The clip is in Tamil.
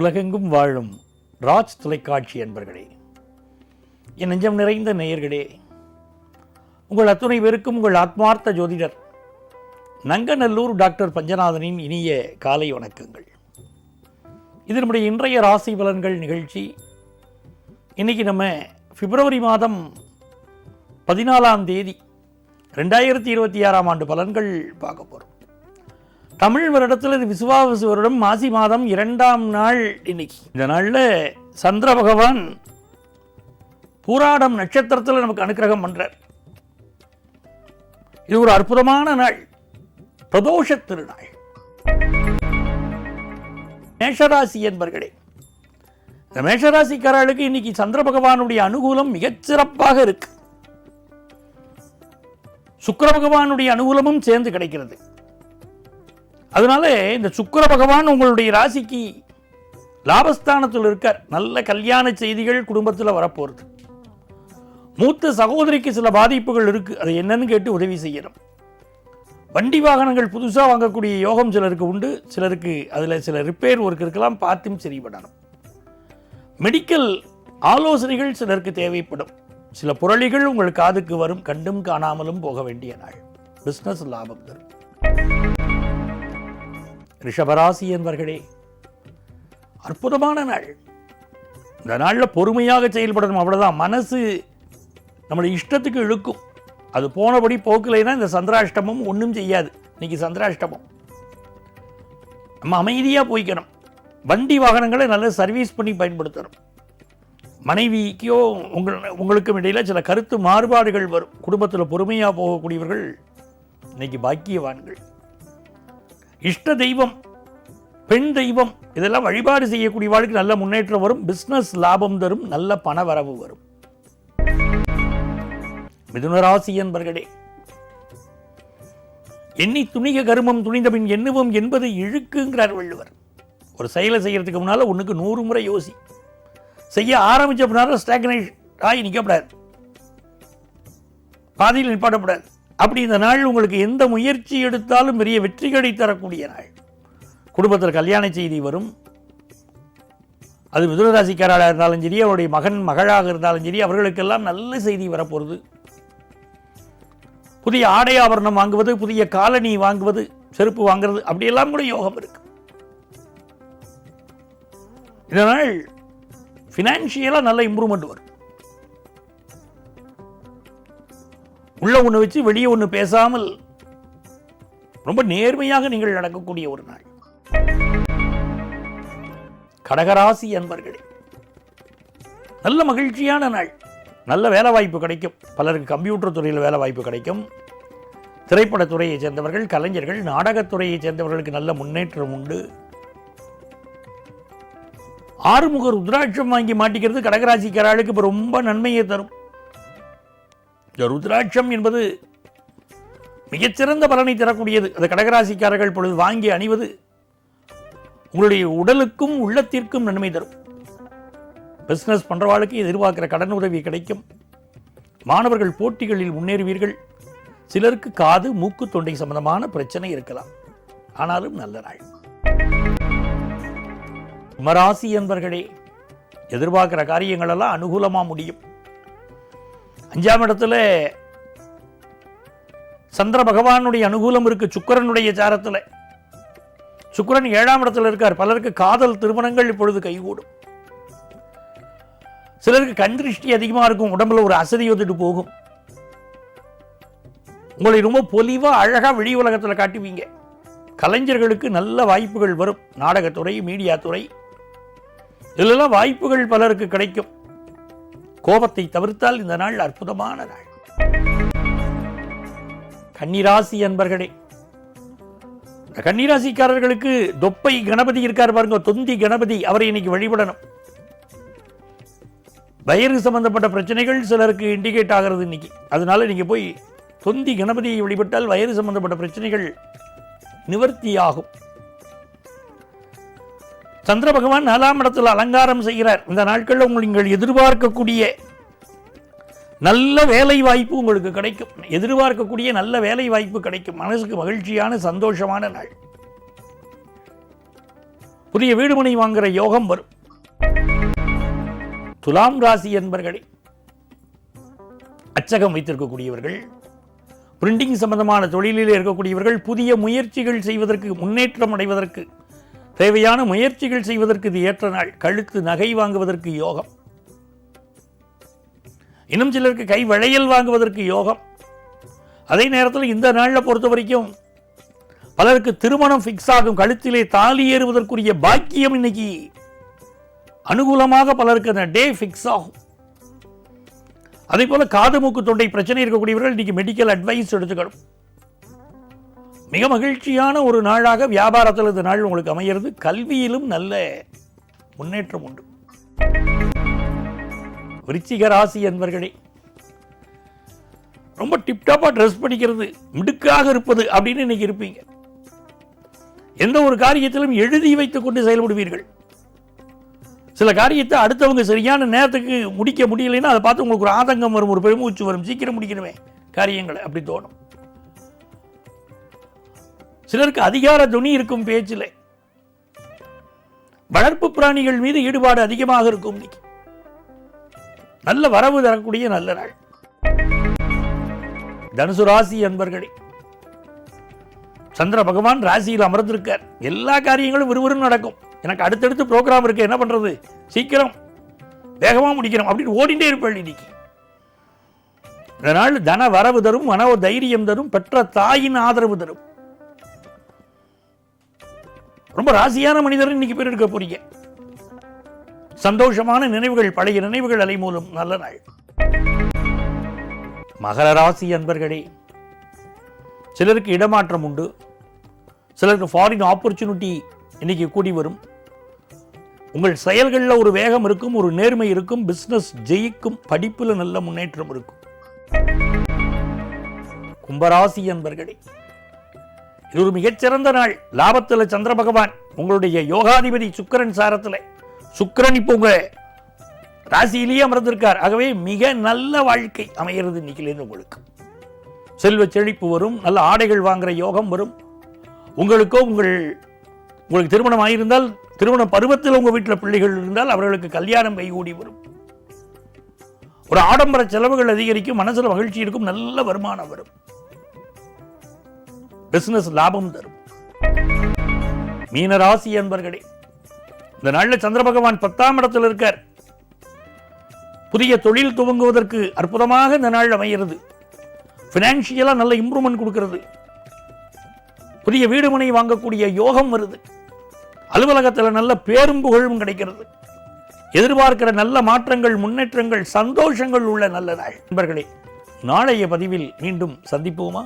உலகெங்கும் வாழும் ராஜ் தொலைக்காட்சி அன்பர்களே, என் நெஞ்சம் நிறைந்த நேயர்களே, உங்கள் அத்துணை பேருக்கும் உங்கள் ஆத்மார்த்த ஜோதிடர் நங்கநல்லூர் டாக்டர் பஞ்சநாதனின் இனிய காலை வணக்கங்கள். இது நம்முடைய இன்றைய ராசி பலன்கள் நிகழ்ச்சி. இன்றைக்கி நம்ம பிப்ரவரி மாதம் 14ஆம் தேதி 2026ஆம் ஆண்டு பலன்கள் பார்க்க போகிறோம். தமிழ் வருடத்தில் இது விசுவாவசு வருடம் மாசி மாதம் 2ஆம் நாள் இன்னைக்கு. இந்த நாளில் சந்திர பகவான் பூராடம் நட்சத்திரத்தில் நமக்கு அனுக்கிரகம் பண்றார். இது ஒரு அற்புதமான நாள், பிரதோஷ திருநாள். மேஷராசி என்பர்களே, இந்த மேஷராசிக்காரர்களுக்கு இன்னைக்கு சந்திர பகவானுடைய அனுகூலம் மிகச்சிறப்பாக இருக்கு. சுக்கிர பகவானுடைய அனுகூலமும் சேர்ந்து கிடைக்கிறது. அதனால இந்த சுக்கிர பகவான் உங்களுடைய ராசிக்கு லாபஸ்தானத்தில் இருக்கார். நல்ல கல்யாண செய்திகள் குடும்பத்தில் வரப்போகிறது. மூத்த சகோதரிக்கு சில பாதிப்புகள் இருக்கு, அதை என்னன்னு கேட்டு உதவி செய்யணும். வண்டி வாகனங்கள் புதுசாக வாங்கக்கூடிய யோகம் சிலருக்கு உண்டு. சிலருக்கு அதில் சில ரிப்பேர் ஒர்க் இருக்கலாம், பார்த்தும் சரிபடணும். மெடிக்கல் ஆலோசனைகள் சிலருக்கு தேவைப்படும். சில புரளிகள் உங்கள் காதுக்கு வரும், கண்டும் காணாமலும் போக வேண்டிய நாள். பிஸ்னஸ் லாபம் தரும். ரிஷபராசி என்பர்களே, அற்புதமான நாள். இந்த நாளில் பொறுமையாக செயல்படணும், அவ்வளோதான். மனசு நம்மளை இஷ்டத்துக்கு இழுக்கும், அது போனபடி போக்கலைன்னா இந்த சந்திராஷ்டமம் ஒன்றும் செய்யாது. இன்னைக்கு சந்திராஷ்டமம், நம்ம அமைதியாக போய்க்கணும். வண்டி வாகனங்களை நல்லா சர்வீஸ் பண்ணி பயன்படுத்தணும். மனைவிக்கோ உங்களுக்கும் இடையில் சில கருத்து மாறுபாடுகள் வரும். குடும்பத்தில் பொறுமையாக போகக்கூடியவர்கள் இன்னைக்கு பாக்கியவான்கள். இஷ்ட தெய்வம், பெண் தெய்வம், இதெல்லாம் வழிபாடு செய்யக்கூடிய வாழ்க்கை நல்ல முன்னேற்றம் வரும். பிஸ்னஸ் லாபம் தரும், நல்ல பண வரவு வரும். மிதுனராசி என்பர்களே, எண்ணி துணிக கருமம் துணிந்தபின் எண்ணுவோம் என்பது இழுக்குங்கிறார் வள்ளுவர். ஒரு செயலை செய்யறதுக்கு முன்னால ஒன்றுக்கு 100 முறை யோசி. செய்ய ஆரம்பிச்ச பின்னால ஸ்டாக்னேஷன் ஆகி நிற்கப்படாது, பாதியில் நிப்பாட்டப்படாது. அப்படி இந்த நாள் உங்களுக்கு எந்த முயற்சி எடுத்தாலும் பெரிய வெற்றிகளை தரக்கூடிய நாள். குடும்பத்தில் கல்யாண செய்தி வரும். அது மிதுனராசிக்காராக இருந்தாலும் சரி, அவருடைய மகன் மகளாக இருந்தாலும் சரி, அவர்களுக்கெல்லாம் நல்ல செய்தி வரப்போகிறது. புதிய ஆடை ஆபரணம் வாங்குவது, புதிய காலணி வாங்குவது, செருப்பு வாங்குறது, அப்படியெல்லாம் கூட யோகம் இருக்கு. இதனால் ஃபினான்ஷியலாக நல்ல இம்ப்ரூவ்மெண்ட் வரும். உள்ள ஒன்று வச்சு வெளியே ஒன்று பேசாமல் ரொம்ப நேர்மையாக நீங்கள் நடக்கக்கூடிய ஒரு நாள். கடகராசி அன்பர்களே, நல்ல மகிழ்ச்சியான நாள். நல்ல வேலை வாய்ப்பு கிடைக்கும். பலருக்கு கம்ப்யூட்டர் துறையில் வேலை வாய்ப்பு கிடைக்கும். திரைப்படத்துறையை சேர்ந்தவர்கள், கலைஞர்கள், நாடகத்துறையை சேர்ந்தவர்களுக்கு நல்ல முன்னேற்றம் உண்டு. ஆறுமுக ருத்ராட்சம் வாங்கி மாட்டிக்கிறது கடகராசிக்காரர்களுக்கு இப்போ ரொம்ப நன்மையை தரும். இந்த ருத்ராட்சம் என்பது மிகச்சிறந்த பலனை தரக்கூடியது. அந்த கடகராசிக்காரர்கள் பொழுது வாங்கி அணிவது உங்களுடைய உடலுக்கும் உள்ளத்திற்கும் நன்மை தரும். பிஸ்னஸ் பண்றவாளுக்கு எதிர்பார்க்கிற கடன் உதவி கிடைக்கும். மாணவர்கள் போட்டிகளில் முன்னேறுவீர்கள். சிலருக்கு காது, மூக்கு, தொண்டை சம்பந்தமான பிரச்சனை இருக்கலாம், ஆனாலும் நல்ல நாள். கும்பராசி என்பர்களே, எதிர்பார்க்கிற காரியங்கள் எல்லாம் அனுகூலமா முடியும். 5ஆம் இடத்துல சந்திர பகவானுடைய அனுகூலம் இருக்கு. சுக்கிரனுடைய சாரத்தில் சுக்கிரன் 7ஆம் இடத்துல இருக்கார். பலருக்கு காதல் திருமணங்கள் இப்பொழுது கைகூடும். சிலருக்கு கண் திருஷ்டி அதிகமாக இருக்கும். உடம்புல ஒரு அசதி வந்துட்டு போகும். உங்களை ரொம்ப பொலிவா அழகா வெளி உலகத்தில் காட்டுவீங்க. கலைஞர்களுக்கு நல்ல வாய்ப்புகள் வரும். நாடகத்துறை, மீடியா துறை, இதெல்லாம் வாய்ப்புகள் பலருக்கு கிடைக்கும். கோபத்தை தவிர்த்தால் இந்த நாள் அற்புதமான நாள். கன்னிராசி அன்பர்களே, இந்த கன்னிராசிக்காரர்களுக்கு தொப்பை கணபதி இருக்கார் பாருங்க, தொந்தி கணபதி, அவரை இன்னைக்கு வழிபடணும். வயிறு சம்பந்தப்பட்ட பிரச்சனைகள் சிலருக்கு இண்டிகேட் ஆகிறது இன்னைக்கு. அதனால நீங்க போய் தொந்தி கணபதியை வழிபட்டால் வயிறு சம்பந்தப்பட்ட பிரச்சனைகள் நிவர்த்தியாகும். சந்திர பகவான் 4ஆம் இடத்தில் அலங்காரம் செய்கிறார். இந்த நாட்களில் நீங்கள் எதிர்பார்க்கக்கூடிய நல்ல வேலை வாய்ப்பு உங்களுக்கு கிடைக்கும். எதிர்பார்க்கக்கூடிய நல்ல வேலை வாய்ப்பு கிடைக்கும். மனசுக்கு மகிழ்ச்சியான சந்தோஷமான நாள். புதிய வீடுமனை வாங்குற யோகம் வரும். துலாம் ராசி என்பர்களே, அச்சகம் வைத்திருக்கக்கூடியவர்கள், பிரிண்டிங் சம்பந்தமான தொழிலில் இருக்கக்கூடியவர்கள், புதிய முயற்சிகள் செய்வதற்கு, முன்னேற்றம் அடைவதற்கு தேவையான முயற்சிகள் செய்வதற்கு இது ஏற்ற நாள். கழுத்து நகை வாங்குவதற்கு யோகம். இன்னும் சிலருக்கு கை வளையல் வாங்குவதற்கு யோகம். அதே நேரத்தில் இந்த நாளில் பொறுத்த வரைக்கும் பலருக்கு திருமணம் ஃபிக்ஸ் ஆகும். கழுத்திலே தாலி ஏறுவதற்குரிய பாக்கியம் இன்னைக்கு அனுகூலமாக பலருக்கு அந்த டே ஃபிக்ஸ் ஆகும். அதே போல காது மூக்கு தொண்டை பிரச்சனை இருக்கக்கூடியவர்கள் இன்னைக்கு மெடிக்கல் அட்வைஸ் எடுத்துக்கணும். மிக மகிழ்ச்சியான ஒரு நாளாக வியாபாரத்தில் இந்த நாள் உங்களுக்கு அமைகிறது. கல்வியிலும் நல்ல முன்னேற்றம் உண்டு. விருச்சிக ராசி என்பர்களே, ரொம்ப டிப்டாப்பா ட்ரெஸ் பண்ணிக்கிறது, மிடுக்காக இருப்பது அப்படின்னு இன்னைக்கு இருப்பீங்க. எந்த ஒரு காரியத்திலும் எழுதி வைத்துக் கொண்டு செயல்படுவீர்கள். சில காரியத்தை அடுத்தவங்க சரியான நேரத்துக்கு முடிக்க முடியலைன்னா அதை பார்த்து உங்களுக்கு ஒரு ஆதங்கம் வரும், ஒரு பெருமூச்சு வரும். சீக்கிரம் முடிக்கணுமே காரியங்களை அப்படி தோணும். சிலருக்கு அதிகார துணி இருக்கும் பேச்சில். வளர்ப்பு பிராணிகள் மீது ஈடுபாடு அதிகமாக இருக்கும். நல்ல வரவு தரக்கூடிய நல்ல நாள். தனுசு ராசி அன்பர்களே, சந்திர பகவான் ராசியில் அமர்ந்திருக்கார். எல்லா காரியங்களும் விறுவிறுன்னு நடக்கும். எனக்கு அடுத்தடுத்து ப்ரோக்ராம் இருக்கு, என்ன பண்றது, சீக்கிரம் வேகமா முடிக்கணும் அப்படின்னு ஓடிண்டே இருப்பேன். இன்னைக்கு இதனால் தன வரவு தரும், மன தைரியம் தரும், பெற்ற தாயின் ஆதரவு தரும். ரொம்ப ராசியான மனிதர் இன்னைக்கு பேர் எடுக்க போறீங்க. சந்தோஷமான நினைவுகள், பழைய நினைவுகள் அலைமூலம் நல்ல நாள். மகர ராசி அன்பர்களே, சிலருக்கு இடமாற்றம் உண்டு, சிலருக்கு ஃபாரின் ஆப்பர்ச்சுனிட்டி இன்னைக்கு கூடி வரும். உங்கள் செயல்களில் ஒரு வேகம் இருக்கும், ஒரு நேர்மை இருக்கும், பிசினஸ் ஜெயிக்கும், படிப்பில் நல்ல முன்னேற்றம் இருக்கும். கும்பராசி அன்பர்களே, இது ஒரு மிகச்சிறந்த நாள். லாபத்தில் சந்திர பகவான், உங்களுடைய யோகாதிபதி சுக்கிரன் சாரத்தில். சுக்கிரன் இப்போ உங்க ராசியிலேயே அமர்ந்திருக்கார். ஆகவே மிக நல்ல வாழ்க்கை அமைகிறது இன்னைக்கு. உங்களுக்கு செல்வ செழிப்பு வரும், நல்ல ஆடைகள் வாங்குற யோகம் வரும். உங்களுக்கு திருமணம் ஆகியிருந்தால், திருமண பருவத்தில் உங்க வீட்டில் பிள்ளைகள் இருந்தால் அவர்களுக்கு கல்யாணம் கைகூடி வரும். ஒரு ஆடம்பர செலவுகள் அதிகரிக்கும், மனசுல மகிழ்ச்சி இருக்கும், நல்ல வருமானம் வரும், பிசினஸ் லாபம் தரும். மீனராசி என்பர்களே, இந்த நாளில் சந்திர பகவான் 10ஆம் இடத்தில் இருக்கார். புதிய தொழில் துவங்குவதற்கு அற்புதமாக இந்த நாள் அமைகிறது. பினான்சியலா நல்ல இம்ப்ரூவ்மெண்ட் கொடுக்கிறது. புதிய வீடுமனை வாங்கக்கூடிய யோகம் வருது. அலுவலகத்தில் நல்ல பேரும் புகழும் கிடைக்கிறது. எதிர்பார்க்கிற நல்ல மாற்றங்கள், முன்னேற்றங்கள், சந்தோஷங்கள் உள்ள நல்ல நாள். நண்பர்களே, நாளைய பதிவில் மீண்டும் சந்திப்போமா?